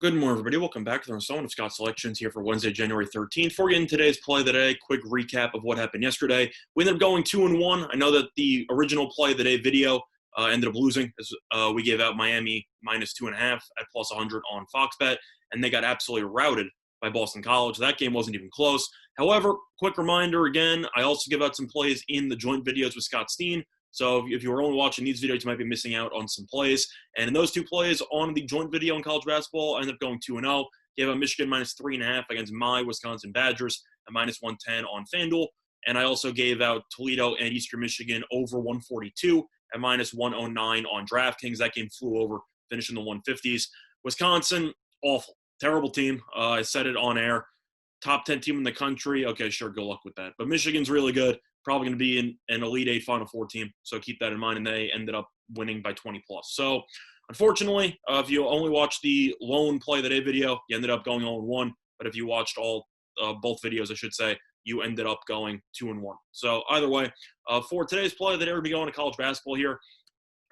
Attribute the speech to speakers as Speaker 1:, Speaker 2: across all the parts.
Speaker 1: Good morning, everybody. Welcome back to the installment of Scott Selections here for Wednesday, January 13th. Before getting today's play of the day, quick recap of what happened yesterday. We ended up going 2-1. I know that the original play of the day video ended up losing as we gave out Miami -2.5 at plus 100 on Fox Bet, and they got absolutely routed by Boston College. That game wasn't even close. However, quick reminder again, I also give out some plays in the joint videos with Scott Steen. So if you were only watching these videos, you might be missing out on some plays. And in those two plays on the joint video in college basketball, I ended up going 2-0. Gave out Michigan -3.5 against my Wisconsin Badgers at -110 on FanDuel. And I also gave out Toledo and Eastern Michigan over 142 at -109 on DraftKings. That game flew over, finishing the 150s. Wisconsin, awful. Terrible team. I said it on air. Top 10 team in the country. Okay, sure, good luck with that. But Michigan's really good. Probably going to be in an Elite Eight Final Four team. So keep that in mind. And they ended up winning by 20 plus. So unfortunately, if you only watched the lone play of the day video, you ended up going 0-1. But if you watched both videos, I should say, you ended up going 2-1. So either way, for today's play of the day, we're going to be going to college basketball here.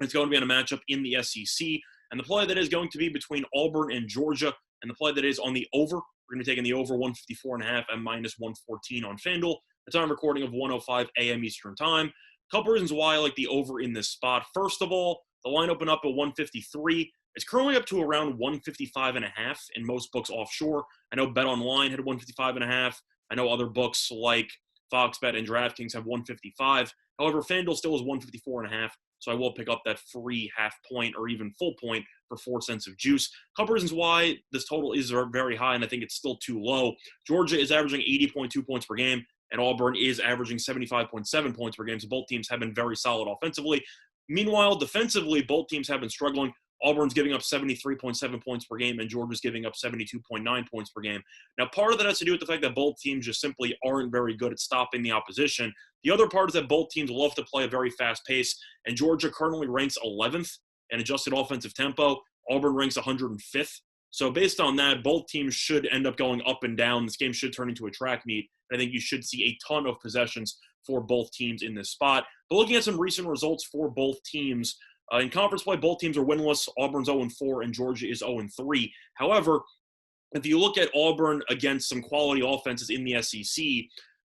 Speaker 1: It's going to be on a matchup in the SEC. And the play that is going to be between Auburn and Georgia. And the play that is on the over. We're going to be taking the over 154.5 at -114 on FanDuel. The time recording of 1:05 a.m. Eastern Time. A couple reasons why I like the over in this spot. First of all, the line opened up at 153. It's currently up to around 155.5 in most books offshore. I know BetOnline had 155.5. I know other books like Fox Bet and DraftKings have 155. However, FanDuel still is 154.5. So I will pick up that free half point or even full point for 4 cents of juice. A couple reasons why this total is very high, and I think it's still too low. Georgia is averaging 80.2 points per game, and Auburn is averaging 75.7 points per game. So both teams have been very solid offensively. Meanwhile, defensively, both teams have been struggling. Auburn's giving up 73.7 points per game, and Georgia's giving up 72.9 points per game. Now, part of that has to do with the fact that both teams just simply aren't very good at stopping the opposition. The other part is that both teams love to play a very fast pace, and Georgia currently ranks 11th in adjusted offensive tempo. Auburn ranks 105th. So based on that, both teams should end up going up and down. This game should turn into a track meet. I think you should see a ton of possessions for both teams in this spot. But looking at some recent results for both teams, in conference play, both teams are winless. Auburn's 0-4 and Georgia is 0-3. However, if you look at Auburn against some quality offenses in the SEC,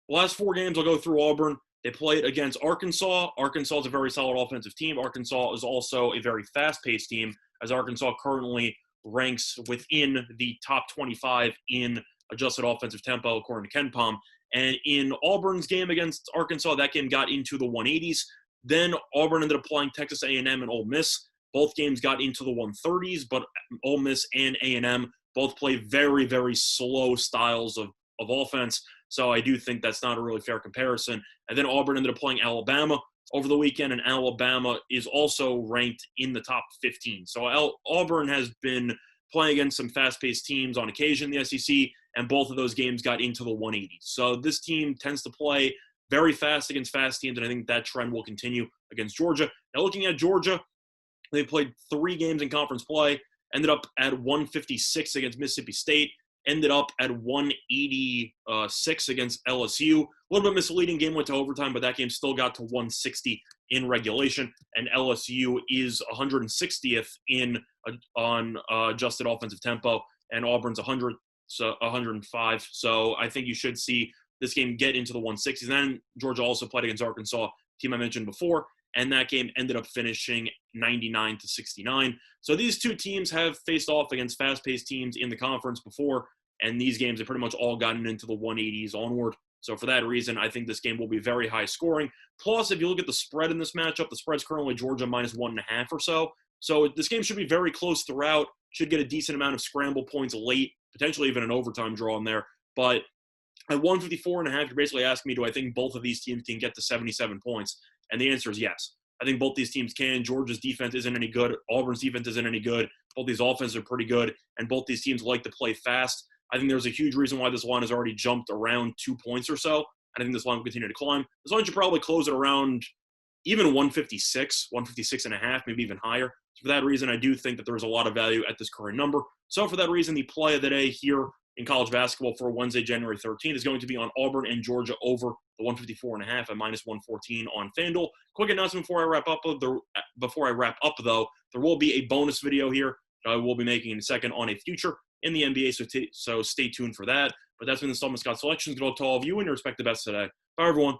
Speaker 1: the last 4 games, I'll go through Auburn. They played against Arkansas. Arkansas is a very solid offensive team. Arkansas is also a very fast-paced team, as Arkansas currently ranks within the top 25 in adjusted offensive tempo, according to KenPom. And in Auburn's game against Arkansas, that game got into the 180s. Then Auburn ended up playing Texas A&M and Ole Miss. Both games got into the 130s, but Ole Miss and A&M both play very, very slow styles of offense. So I do think that's not a really fair comparison. And then Auburn ended up playing Alabama over the weekend, and Alabama is also ranked in the top 15. So Auburn has been playing against some fast-paced teams on occasion in the SEC, and both of those games got into the 180s. So this team tends to play very fast against fast teams, and I think that trend will continue against Georgia. Now, looking at Georgia, they played 3 games in conference play, ended up at 156 against Mississippi State, ended up at 186 against LSU. A little bit misleading. Game went to overtime, but that game still got to 160 in regulation, and LSU is 160th on adjusted offensive tempo, and Auburn's 105. So I think you should see this game get into the 160s. And then Georgia also played against Arkansas, team I mentioned before, and that game ended up finishing 99-69. So these two teams have faced off against fast-paced teams in the conference before, and these games have pretty much all gotten into the 180s onward. So for that reason, I think this game will be very high scoring. Plus, if you look at the spread in this matchup, the spread's currently Georgia -1.5 or so. So this game should be very close throughout, should get a decent amount of scramble points late, potentially even an overtime draw in there. But at 154.5, you're basically asking me, do I think both of these teams can get to 77 points? And the answer is yes. I think both these teams can. Georgia's defense isn't any good. Auburn's defense isn't any good. Both these offenses are pretty good, and both these teams like to play fast. I think there's a huge reason why this line has already jumped around 2 points or so. And I think this line will continue to climb. This line should probably close at around even 156, 156.5, maybe even higher. So for that reason, I do think that there's a lot of value at this current number. So for that reason, the play of the day here in college basketball for Wednesday, January 13th is going to be on Auburn and Georgia over the 154.5 at -114 on FanDuel. Quick announcement before I wrap up, though. There will be a bonus video here that I will be making in a second on a future in the NBA, so stay tuned for that. But that's been the Installment Scott Selections. Good luck to all of you and your respective bets today. Bye, everyone.